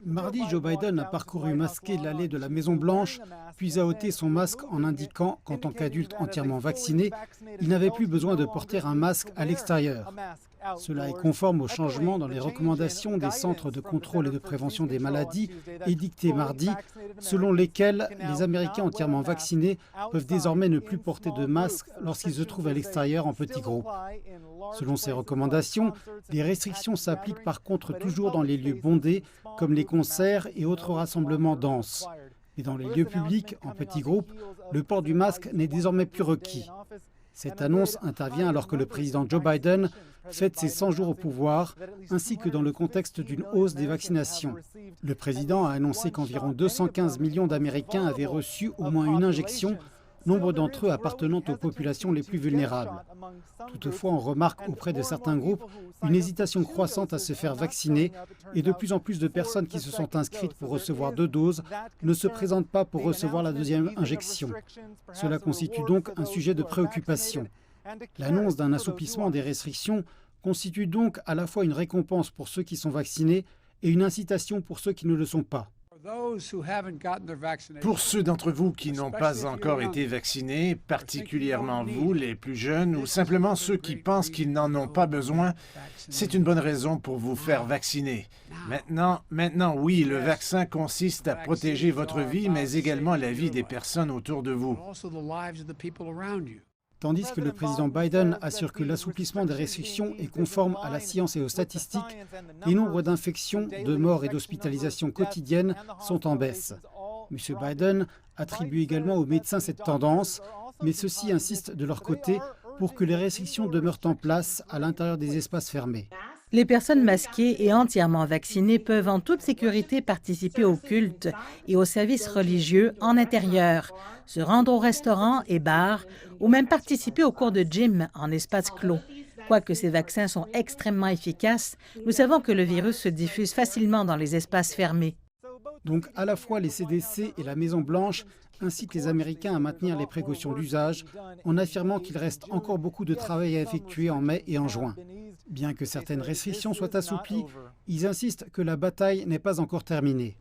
Mardi, Joe Biden a parcouru masqué l'allée de la Maison-Blanche, puis a ôté son masque en indiquant qu'en tant qu'adulte entièrement vacciné, il n'avait plus besoin de porter un masque à l'extérieur. Cela est conforme aux changements dans les recommandations des centres de contrôle et de prévention des maladies édictés mardi, selon lesquels les Américains entièrement vaccinés peuvent désormais ne plus porter de masque lorsqu'ils se trouvent à l'extérieur en petits groupes. Selon ces recommandations, les restrictions s'appliquent par contre toujours dans les lieux bondés, comme les concerts et autres rassemblements denses. Mais dans les lieux publics, en petits groupes, le port du masque n'est désormais plus requis. Cette annonce intervient alors que le président Joe Biden fête ses 100 jours au pouvoir, ainsi que dans le contexte d'une hausse des vaccinations. Le président a annoncé qu'environ 215 millions d'Américains avaient reçu au moins une injection, nombre d'entre eux appartenant aux populations les plus vulnérables. Toutefois, on remarque auprès de certains groupes une hésitation croissante à se faire vacciner et de plus en plus de personnes qui se sont inscrites pour recevoir 2 doses ne se présentent pas pour recevoir la deuxième injection. Cela constitue donc un sujet de préoccupation. L'annonce d'un assouplissement des restrictions constitue donc à la fois une récompense pour ceux qui sont vaccinés et une incitation pour ceux qui ne le sont pas. Pour ceux d'entre vous qui n'ont pas encore été vaccinés, particulièrement vous, les plus jeunes, ou simplement ceux qui pensent qu'ils n'en ont pas besoin, c'est une bonne raison pour vous faire vacciner. Maintenant, oui, le vaccin consiste à protéger votre vie, mais également la vie des personnes autour de vous. Tandis que le président Biden assure que l'assouplissement des restrictions est conforme à la science et aux statistiques, les nombres d'infections, de morts et d'hospitalisations quotidiennes sont en baisse. M. Biden attribue également aux médecins cette tendance, mais ceux-ci insistent de leur côté pour que les restrictions demeurent en place à l'intérieur des espaces fermés. Les personnes masquées et entièrement vaccinées peuvent en toute sécurité participer au culte et aux services religieux en intérieur, se rendre au restaurant et bars ou même participer aux cours de gym en espace clos. Quoique ces vaccins sont extrêmement efficaces, nous savons que le virus se diffuse facilement dans les espaces fermés. Donc à la fois les CDC et la Maison-Blanche incitent les Américains à maintenir les précautions d'usage en affirmant qu'il reste encore beaucoup de travail à effectuer en mai et en juin. Bien que certaines restrictions soient assouplies, ils insistent que la bataille n'est pas encore terminée.